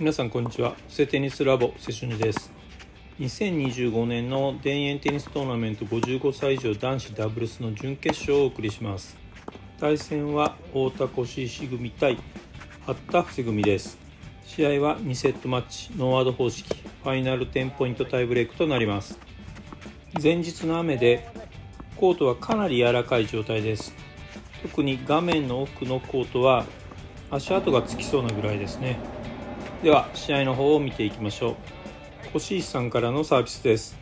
皆さんこんにちは。布施テニスラボ瀬主二です。2025年の田園テニストーナメント55歳以上男子ダブルスの準決勝をお送りします。対戦は太田越石組対八田布施組です。試合は2セットマッチノーアド方式ファイナル10ポイントタイブレークとなります。前日の雨でコートはかなり柔らかい状態です。特に画面の奥のコートは足跡がつきそうなぐらいですね。では試合の方を見ていきましょう。越石さんからのサービスです。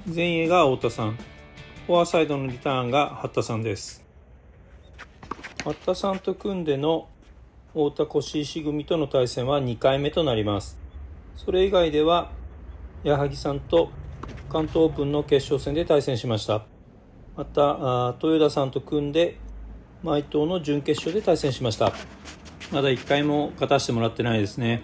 前衛が太田さん、フォアサイドのリターンが八田さんです。八田さんと組んでの太田越石組との対戦は2回目となります。それ以外では矢作さんと関東オープンの決勝戦で対戦しました。また豊田さんと組んで毎東の準決勝で対戦しました。まだ1回も勝たせてもらってないですね。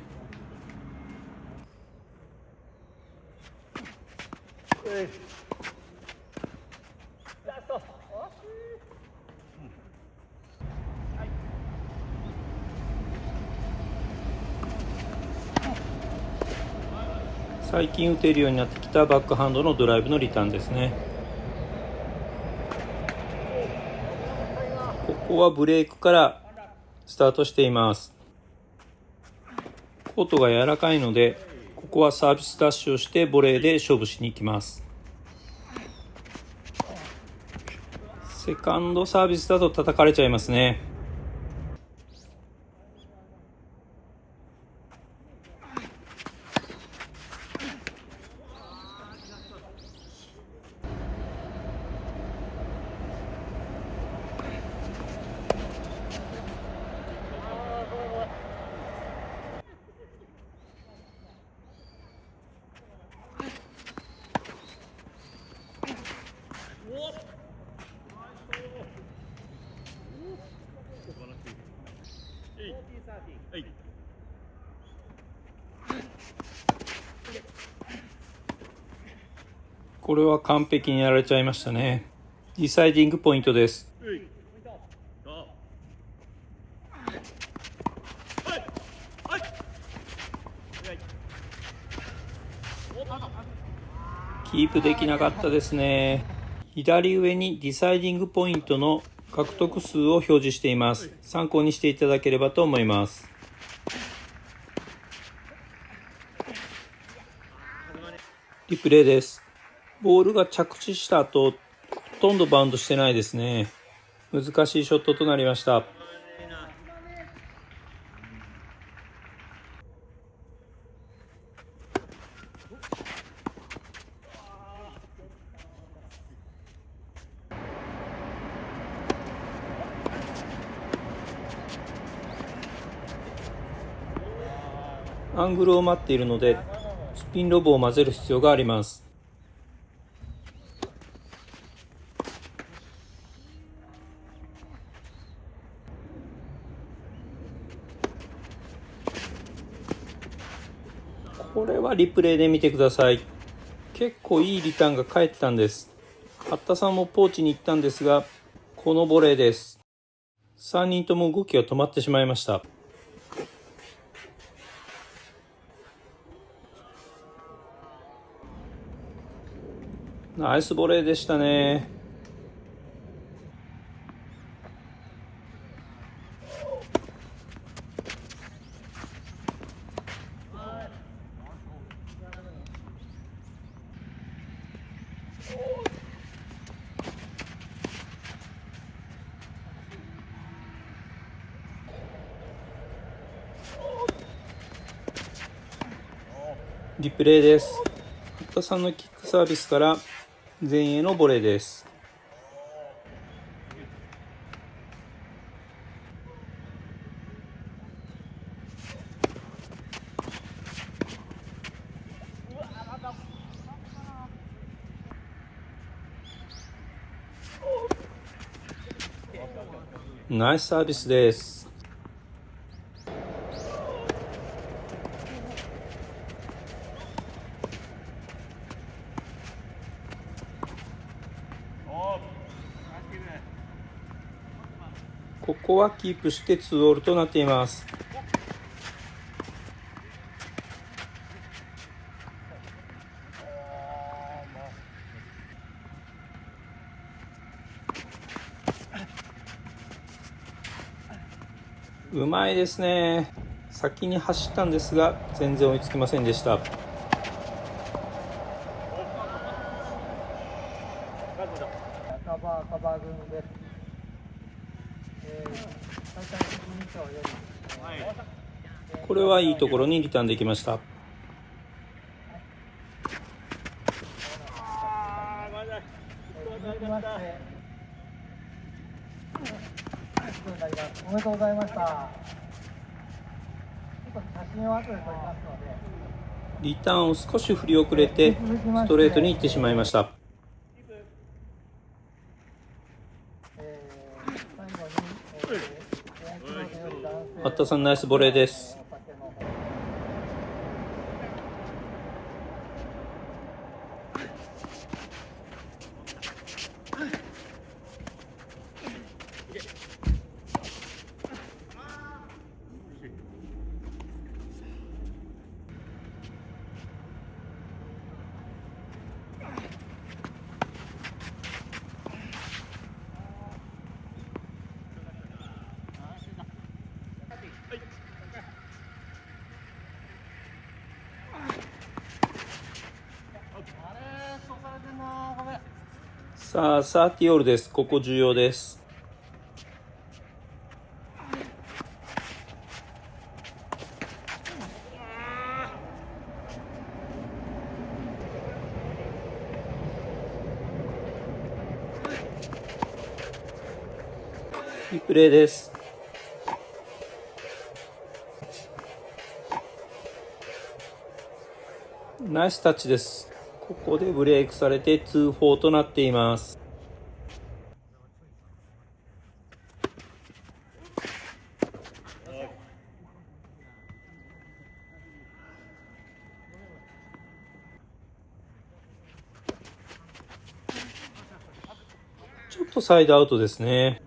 最近打てるようになってきたバックハンドのドライブのリターンですね。ここはブレイクからスタートしています。コートが柔らかいのでここはサービスダッシュをしてボレーで勝負しに行きます。セカンドサービスだと叩かれちゃいますね。これは完璧にやられちゃいましたね。ディサイディングポイントです。キープできなかったですね。左上にディサイディングポイントの獲得数を表示しています。参考にしていただければと思います。リプレイです。ボールが着地した後、ほとんどバウンドしてないですね。難しいショットとなりました。アングルを待っているのでスピンロブを混ぜる必要があります。これはリプレイで見てください。結構いいリターンが返ってたんです。八田さんもポーチに行ったんですが、このボレーです。3人とも動きが止まってしまいました。ナイスボレーでしたね。リプレイです。八田さんのキックサービスから前衛のボレーです。ナイスサービスです。ここはキープして2オールとなっています。うまいですね。先に走ったんですが全然追いつきませんでした。赤羽軍です。大体組長より、これはいいところにリターンできました。続きまして、おめでとうございました。ちょっと写真を後で撮りますので。リターンを少し振り遅れてストレートに行ってしまいました。八田さんナイスボレーです。さあ、サーティオールです。ここ重要です。いいプレーです。ナイスタッチです。ここでブレイクされて2-4となっています。ちょっとサイドアウトですね。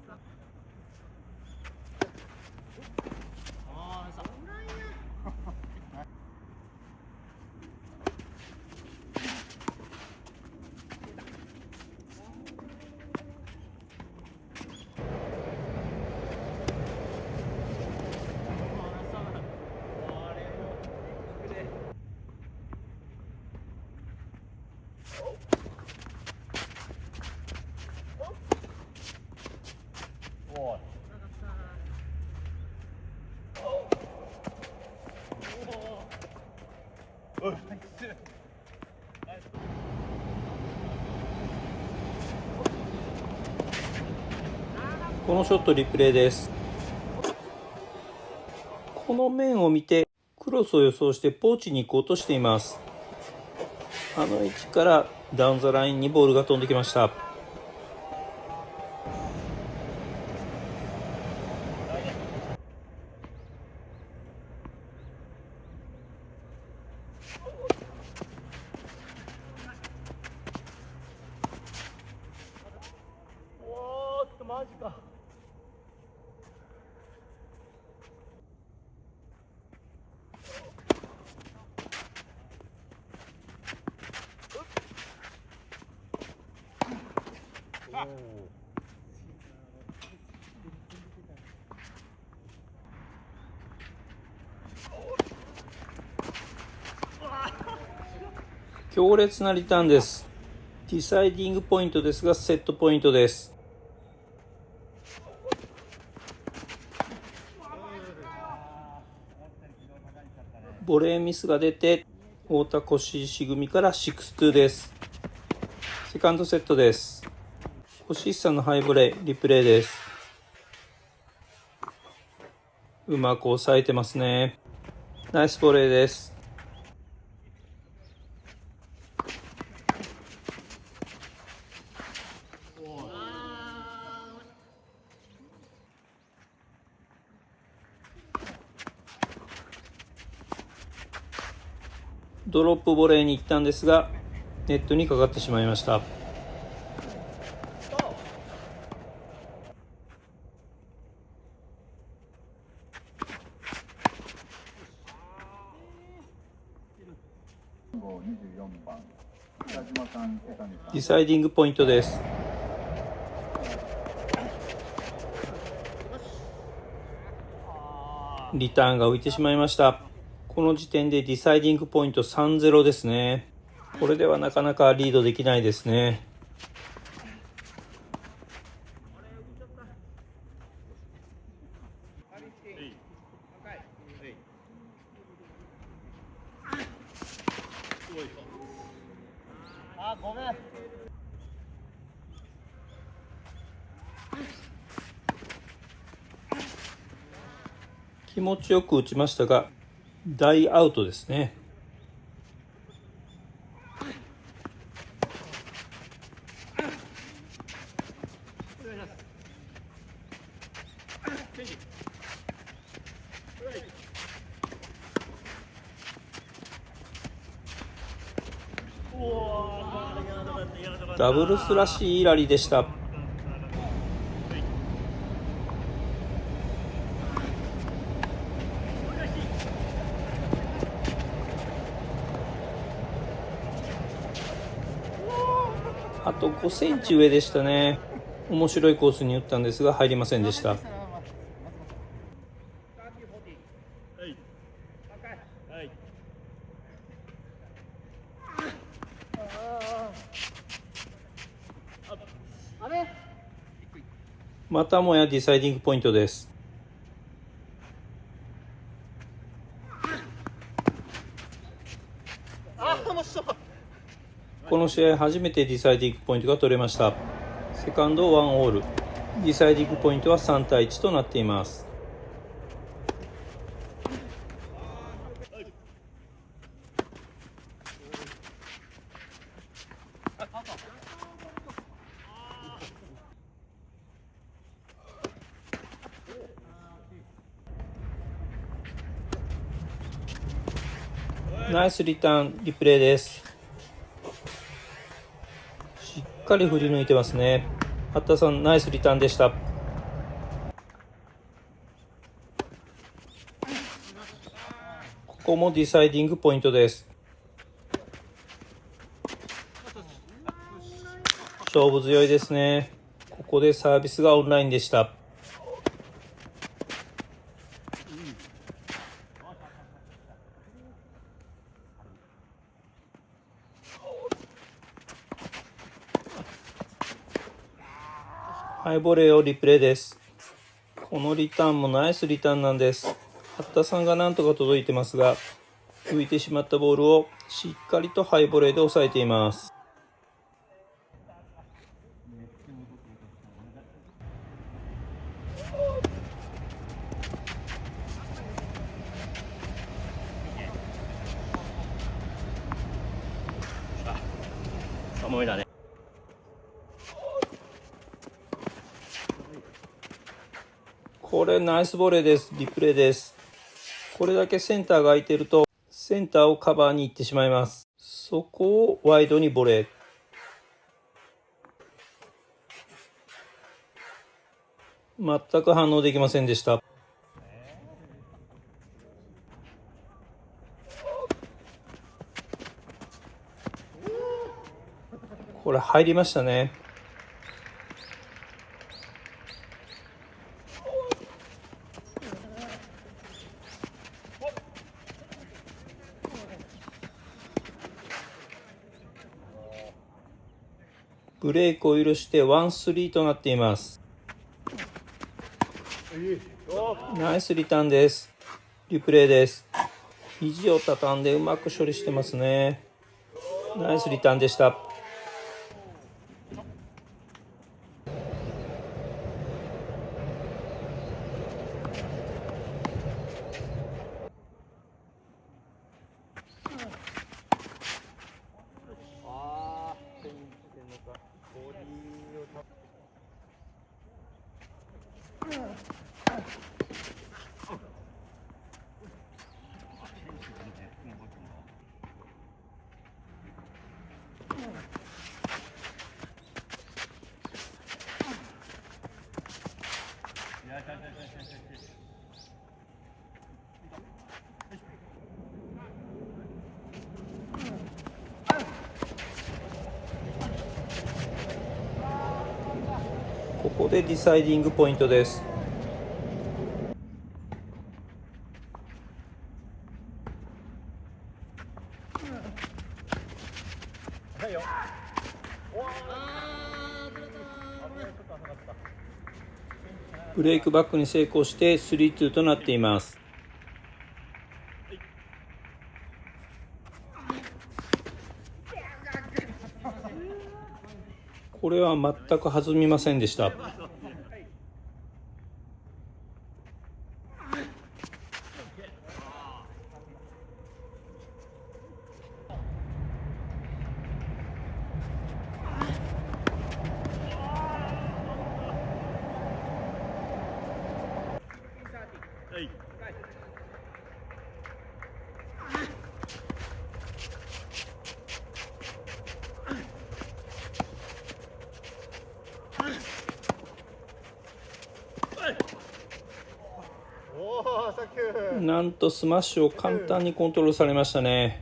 このショットリプレイです。この面を見てクロスを予想してポーチに行こうとしています。あの位置からダウンザラインにボールが飛んできました。マジか。強烈なリターンです。ディサイディングポイントですがセットポイントです。ボレーミスが出て太田越石組から6-2です。セカンドセットです。越石さんのハイボレーリプレイです。うまく抑えてますね。ナイスボレーです。ドロップボレーに行ったんですがネットにかかってしまいました。ディサイディングポイントです。リターンが浮いてしまいました。この時点でディサイディングポイント 3-0 ですね。これではなかなかリードできないですね。あ、ごめん。気持ちよく打ちましたが、大アウトですね。ダブルスらしいラリーでした。あと5センチ上でしたね。面白いコースに打ったんですが入りませんでした。またもやディサイディングポイントです。この試合初めてディサイディングポイントが取れました。セカンド1オール。ディサイディングポイントは3対1となっています。ナイスリターン、リプレイです。しっかり振り抜いてますね。八田さん、ナイスリターンでした。ここもディサイディングポイントです。勝負強いですね。ここでサービスがオンラインでした。ハイボレーをリプレイです。このリターンもナイスリターンなんです。八田さんがなんとか届いてますが、浮いてしまったボールをしっかりとハイボレーで抑えています。寒いだね。これナイスボレーです。リプレイです。これだけセンターが空いているとセンターをカバーに行ってしまいます。そこをワイドにボレー。全く反応できませんでした。これ入りましたね。ブレイクを許して1-3となっています。ナイスリターンです。リプレイです。肘を畳んでうまく処理してますね。ナイスリターンでした。ここでディサイディングポイントです。ないよ。ブレイクバックに成功して 3-2 となっています。これは全く弾みませんでした。なんとスマッシュを簡単にコントロールされましたね。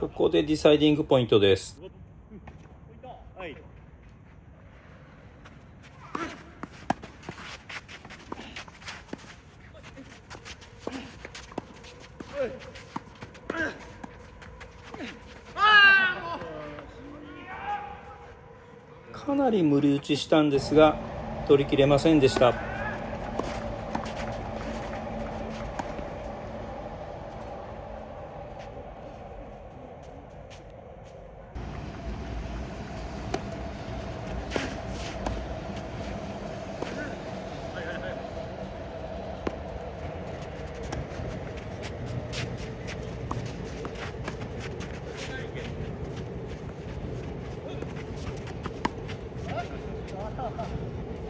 ここでディサイディングポイントです。かなり無理打ちしたんですが取り切れませんでした。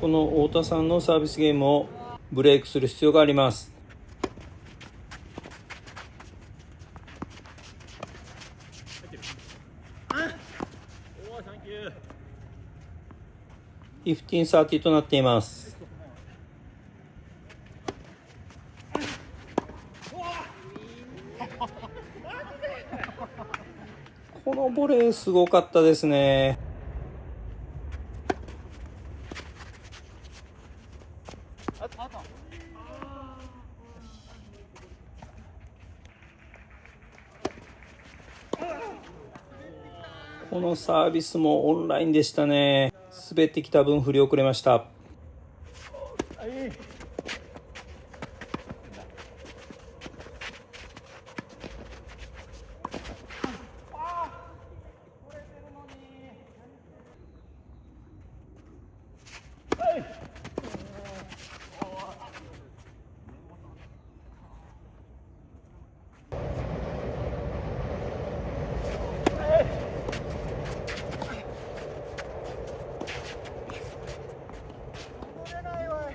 この太田さんのサービスゲームをブレイクする必要があります。15-30となっています。このボレーすごかったですね。このサービスもオンラインでしたね。滑ってきた分振り遅れました。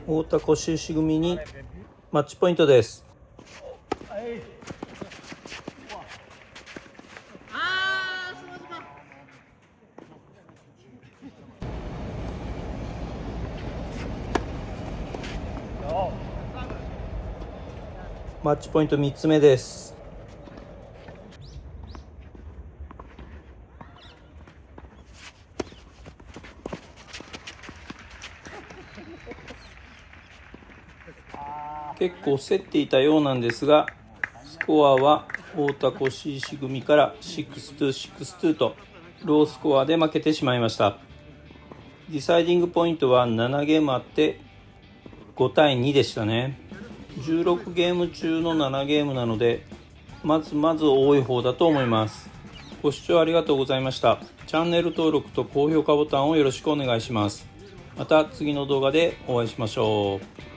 太田越石組にマッチポイントです。マッチポイント3つ目です。結構競っていたようなんですが、スコアは太田越石組から6-2、6-2とロースコアで負けてしまいました。ディサイディングポイントは7ゲームあって5対2でしたね。16ゲーム中の7ゲームなのでまず多い方だと思います。ご視聴ありがとうございました。チャンネル登録と高評価ボタンをよろしくお願いします。また次の動画でお会いしましょう。